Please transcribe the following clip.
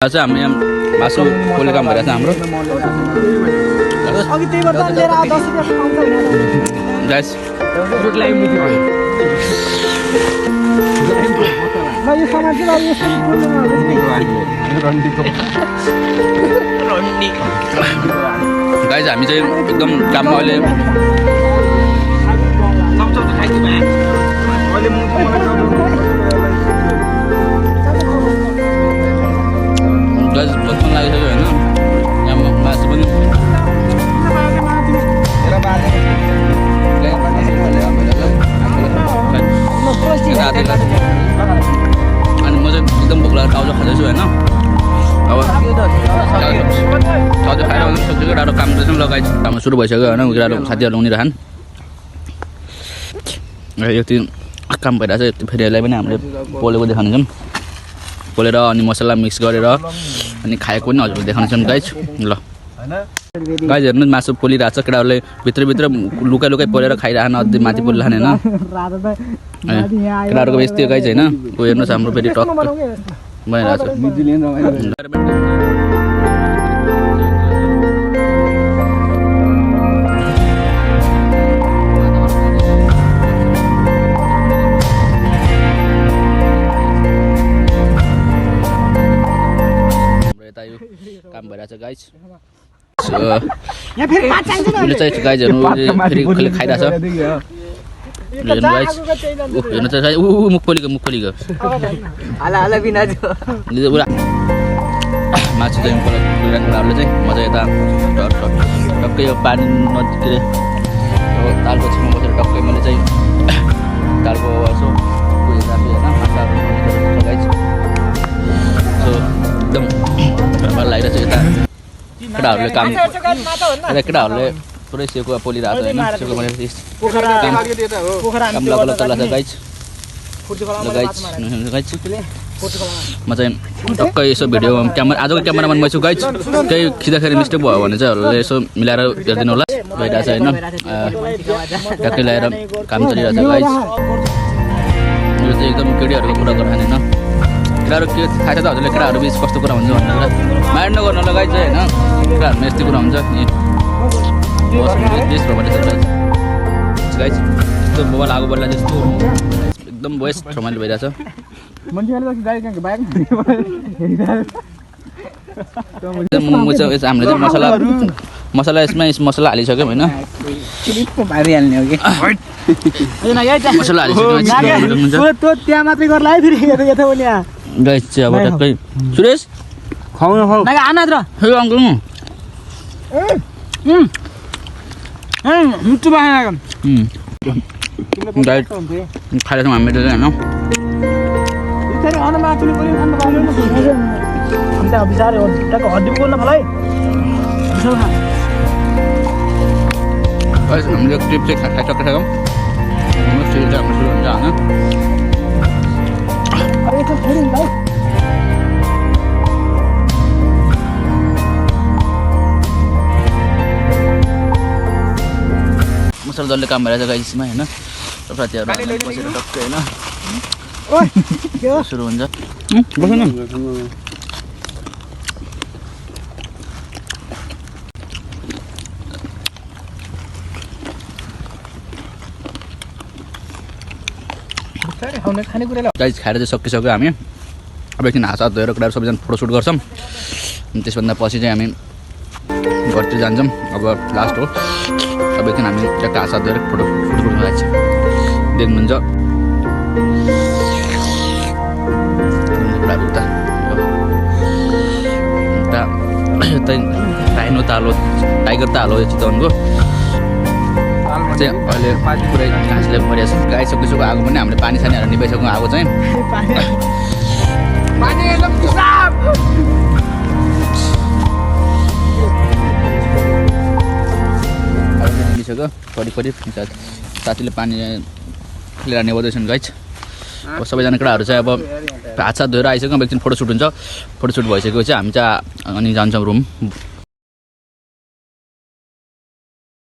आज हामी यहाँ मासु पोल्ने काम भइरहेछ हाम्रो गाइस गाइस हामी चाहिँ एकदम काममा अहिले बहुत मन लागेको होइन यहाँ मासु पनि अनि म चाहिँ एकदम भोक लागेर टाउलो खाँदैछु होइन अब टाउलो खाएर सक्छु राम्रो काम गर्दैछौँ लगाइ हाम्रो सुरु भइसक्यो होइन उनीहरू साथीहरू उनीहरू यति काम भइरहेको छ फेरि यसलाई पनि हामीले पोलेको देखाउनेछौँ पोलेर अनि मसला मिक्स गरेर अनि खाएको पनि हजुरले देखाउनेछौँ गाइज ल गाइज हेर्नु मासु पोलिरहेको छ केटाहरूले भित्रभित्र लुकाइ लुकाइ पोलेर खाइरहेन अझै माथि पोलिरहने होइन केटाहरूको यस्तै हो गाइज होइन ऊ हेर्नुहोस् हाम्रो फेरि टक भइरहेको छ काम भइरहेछ गाइज गाइजहरू फेरि खाइरहेछ हेर्नु चाहिँ मुख पोलेको मासु चाहिँ कुराहरूले चाहिँ मजा यता टक्कै यो पानी नजिकै तालको छेउमा बसेर टक्कै मैले चाहिँ तालको यसो उयो राखेँ होइन माछाहरू गाइज सो एकदम राम्रो लागिरहेको छ यता केटाहरूले काम केटाहरूले पुरै सेकुवा पोलिरहेको छ होइन सेकुवा काम लगाएर चल्लाछ गाइज म चाहिँ टक्कै यसो भिडियो आजको क्यामेराम्यान मै छु गाइज केही खिच्दाखेरि मिस्टेक भयो भने चाहिँ हरूले यसो मिलाएर हेरिदिनु होला भइरहेको छ होइन टक्कै ल्याएर काम चलिरहेछ गाइज यो चाहिँ एकदम केटीहरूको कुरा गर्दैन होइन केटाहरू के थाहा छ त हजुरले केटाहरू बिच कस्तो कुरा हुन्छ भनेर माइन्ड नगर्नु होला गाइज होइन केटाहरूमा यस्तै कुरा हुन्छ गाइज यस्तो मोबाइल आगो बल्ला जस्तो एकदम वेस्ट रमाइलो भइरहेछ हामीले चाहिँ मसला यसमा मसला हालिसक्यौँ होइन मसला हालिसक्यो त्यहाँ मात्रै गर्ला है फेरि गाइज चाहिँ अब टक्कै सुरेश खुवाउनु अङ्कल मिठो बाखेर डाइट खाइरहेछौँ हामीले चाहिँ होइन हामीले ट्रिप चाहिँ खाइसकेका छौँ हाम्रो सुरु हुन्छ होइन मसला जसले काम भइरहेछ गाइसमा होइन साथीहरू बसेर टक्कै होइन सुरु हुन्छ बस्नु न गाइस खाएर चाहिँ सकिसक्यो हामी अब एकछिन हात हात धोएर केटाहरू सबैजना फोटोसुट गर्छौँ अनि त्यसभन्दा पछि चाहिँ हामी घरतिर जान्छौँ अब लास्ट हो अब एकछिन हामी ट्याक्क हात हात धोएर फोटोसुट गर्नु लाग्छ देख्नुहुन्छ राइनो तालो टाइगर तालो चितवनको चाहिँ अहिले पुरै घाँसले भरिएको छ गाई सकिसक्यो आगो पनि हामीले पानी सानीहरू निभाइसक्यौँ आगो चाहिँ निस्किसक्यो करिब साथीले पानी खेलेर निभाउँदैछन् गाइज अब सबैजना केटाहरू चाहिँ अब हात साथ धोएर आइसक्यौँ एकछिन फोटोसुट हुन्छ फोटोसुट भइसकेपछि हामी चाहिँ अनि जान्छौँ रुम